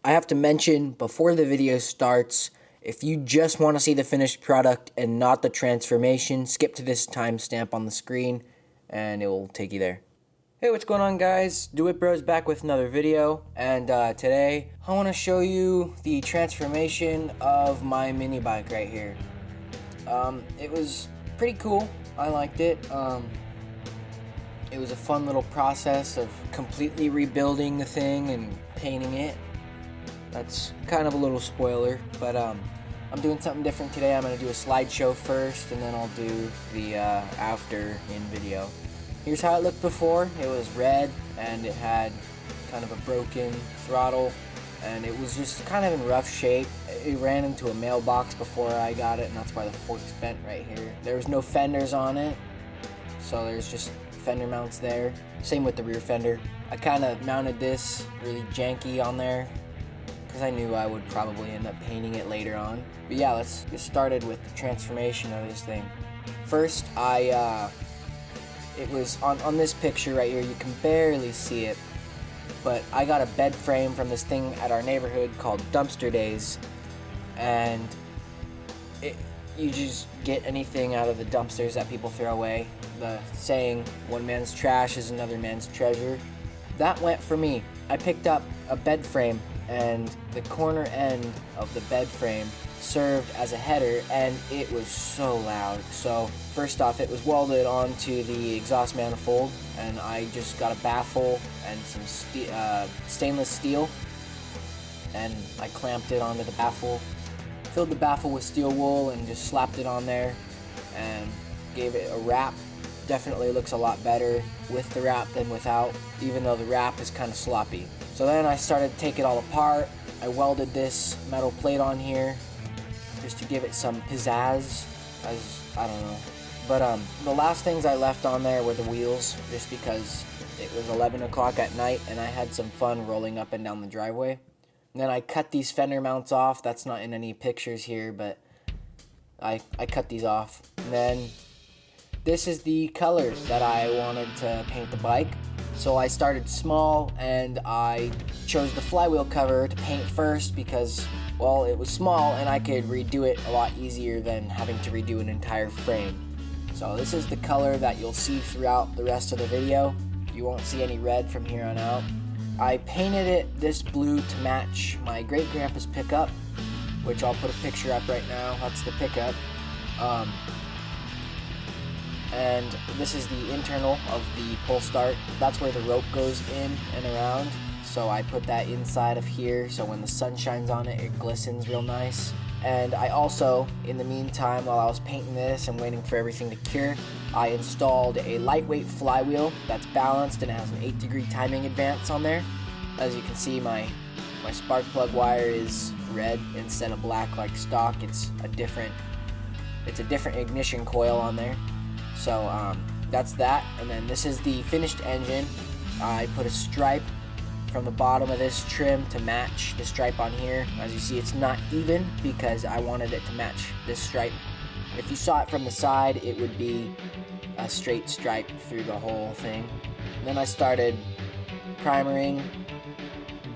I have to mention before the video starts, if you just want to see the finished product and not the transformation, skip to this timestamp on the screen and it will take you there. Hey, what's going on, guys? Do It Bros back with another video, and today I want to show you the transformation of my mini bike right here. It was pretty cool. I liked it. It was a fun little process of completely rebuilding the thing and painting it. That's kind of a little spoiler, but I'm doing something different today. I'm going to do a slideshow first, and then I'll do the after in video. Here's how it looked before. It was red, and it had kind of a broken throttle, and it was just kind of in rough shape. It ran into a mailbox before I got it, and that's why the fork's bent right here. There was no fenders on it, so there's just fender mounts there. Same with the rear fender. I kind of mounted this really janky on there because I knew I would probably end up painting it later on. But yeah, let's get started with the transformation of this thing. First, it was on this picture right here, you can barely see it, but I got a bed frame from this thing at our neighborhood called Dumpster Days, and you just get anything out of the dumpsters that people throw away. The saying, one man's trash is another man's treasure. That went for me. I picked up a bed frame, and the corner end of the bed frame served as a header, and it was so loud. So first off, it was welded onto the exhaust manifold, and I just got a baffle and some stainless steel, and I clamped it onto the baffle, filled the baffle with steel wool, and just slapped it on there and gave it a wrap. Definitely looks a lot better with the wrap than without, even though the wrap is kind of sloppy. So then I started to take it all apart. I welded this metal plate on here just to give it some pizzazz, I don't know. But the last things I left on there were the wheels, just because it was 11 o'clock at night and I had some fun rolling up and down the driveway. And then I cut these fender mounts off. That's not in any pictures here, but I cut these off. And then this is the color that I wanted to paint the bike. So I started small, and I chose the flywheel cover to paint first because, well, it was small and I could redo it a lot easier than having to redo an entire frame. So this is the color that you'll see throughout the rest of the video. You won't see any red from here on out. I painted it this blue to match my great-grandpa's pickup, which I'll put a picture up right now. That's the pickup. And this is the internal of the pull start. That's where the rope goes in and around. So I put that inside of here, so when the sun shines on it, it glistens real nice. And I also, in the meantime, while I was painting this and waiting for everything to cure, I installed a lightweight flywheel that's balanced, and it has an 8-degree timing advance on there. As you can see, my spark plug wire is red instead of black like stock. It's a different ignition coil on there. So that's that. And then this is the finished engine. I put a stripe from the bottom of this trim to match the stripe on here. As you see, it's not even because I wanted it to match this stripe. If you saw it from the side, it would be a straight stripe through the whole thing. And then I started primering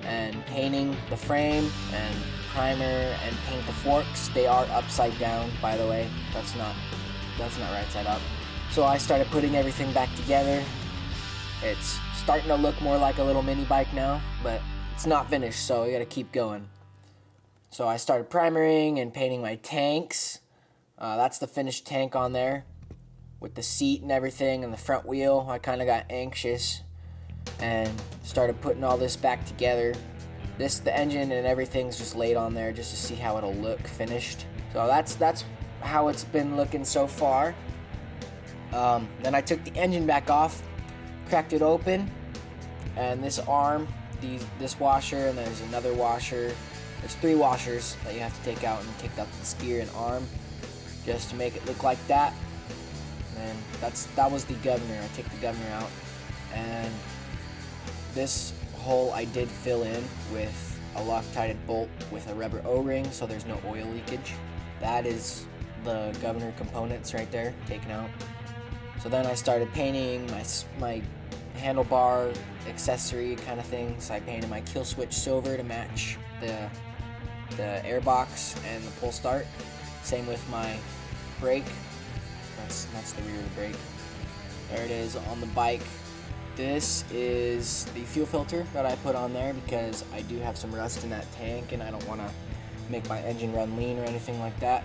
and painting the frame, and primer and paint the forks. They are upside down, by the way. That's not right side up. So I started putting everything back together. It's starting to look more like a little mini bike now, but it's not finished, so I gotta keep going. So I started primering and painting my tanks. That's the finished tank on there with the seat and everything and the front wheel. I kind of got anxious and started putting all this back together. The engine and everything's just laid on there just to see how it'll look finished. So that's how it's been looking so far. Then I took the engine back off, cracked it open, and this arm, this washer, and there's another washer. There's 3 washers that you have to take out, and take out the skier and arm just to make it look like that. And that was the governor. I take the governor out, and this hole I did fill in with a Loctite bolt with a rubber O-ring, so there's no oil leakage. That is the governor components right there taken out. So then I started painting my handlebar accessory kind of things. I painted my kill switch silver to match the air box and the pull start. Same with my brake. That's the rear of the brake. There it is on the bike. This is the fuel filter that I put on there because I do have some rust in that tank and I don't want to make my engine run lean or anything like that.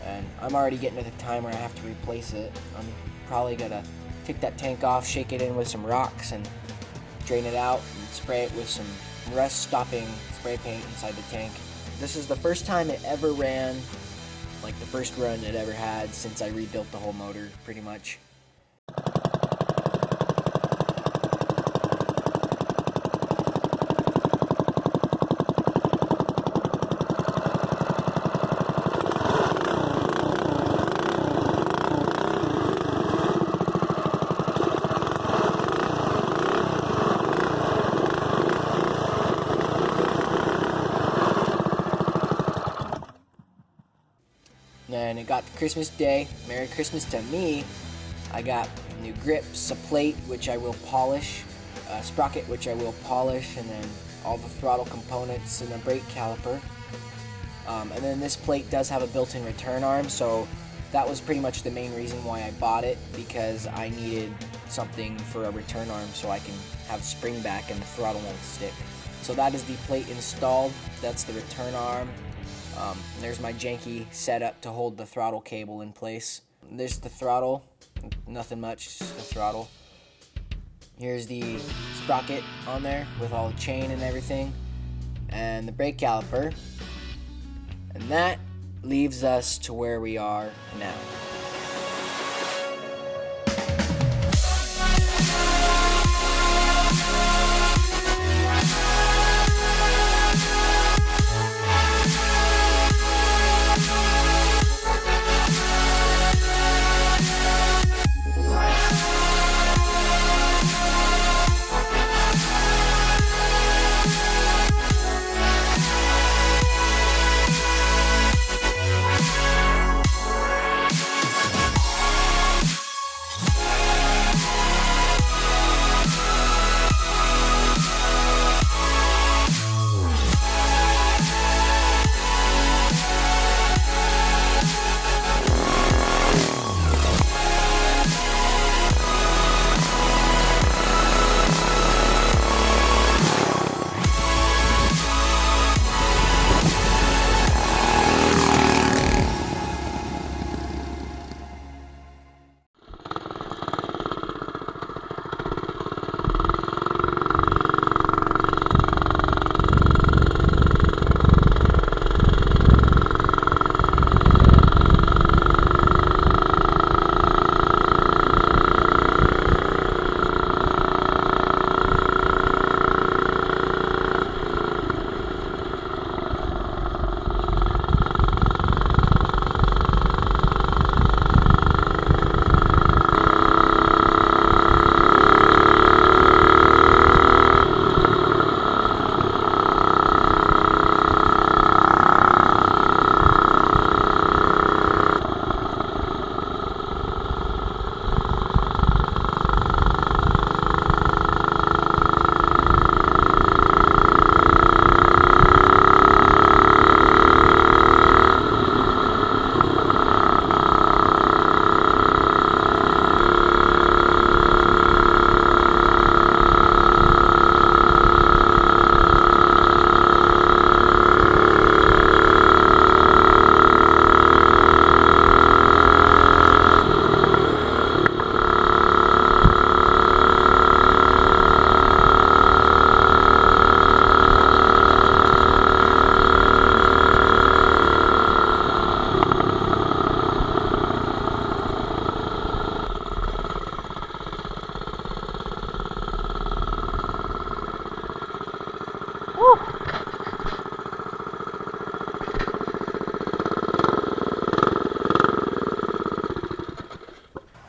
And I'm already getting to the time where I have to replace it. I'm probably gonna take that tank off, shake it in with some rocks and drain it out and spray it with some rust stopping spray paint inside the tank. This is the first time it ever ran, like the first run it ever had since I rebuilt the whole motor pretty much. And it got to Christmas Day. Merry Christmas to me. I got new grips, a plate which I will polish, a sprocket which I will polish, and then all the throttle components and a brake caliper. And then this plate does have a built-in return arm, so that was pretty much the main reason why I bought it, because I needed something for a return arm so I can have spring back and the throttle won't stick. So that is the plate installed. That's the return arm. There's my janky setup to hold the throttle cable in place. There's the throttle, nothing much, just the throttle. Here's the sprocket on there with all the chain and everything, and the brake caliper. And that leaves us to where we are now.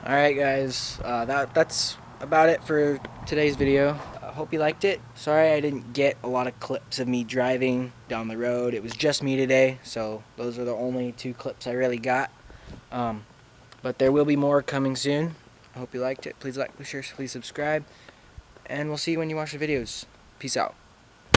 Alright guys, that's about it for today's video. I hope you liked it. Sorry I didn't get a lot of clips of me driving down the road. It was just me today, so those are the only 2 clips I really got. But there will be more coming soon. I hope you liked it. Please like, please share, please subscribe. And we'll see you when you watch the videos. Peace out.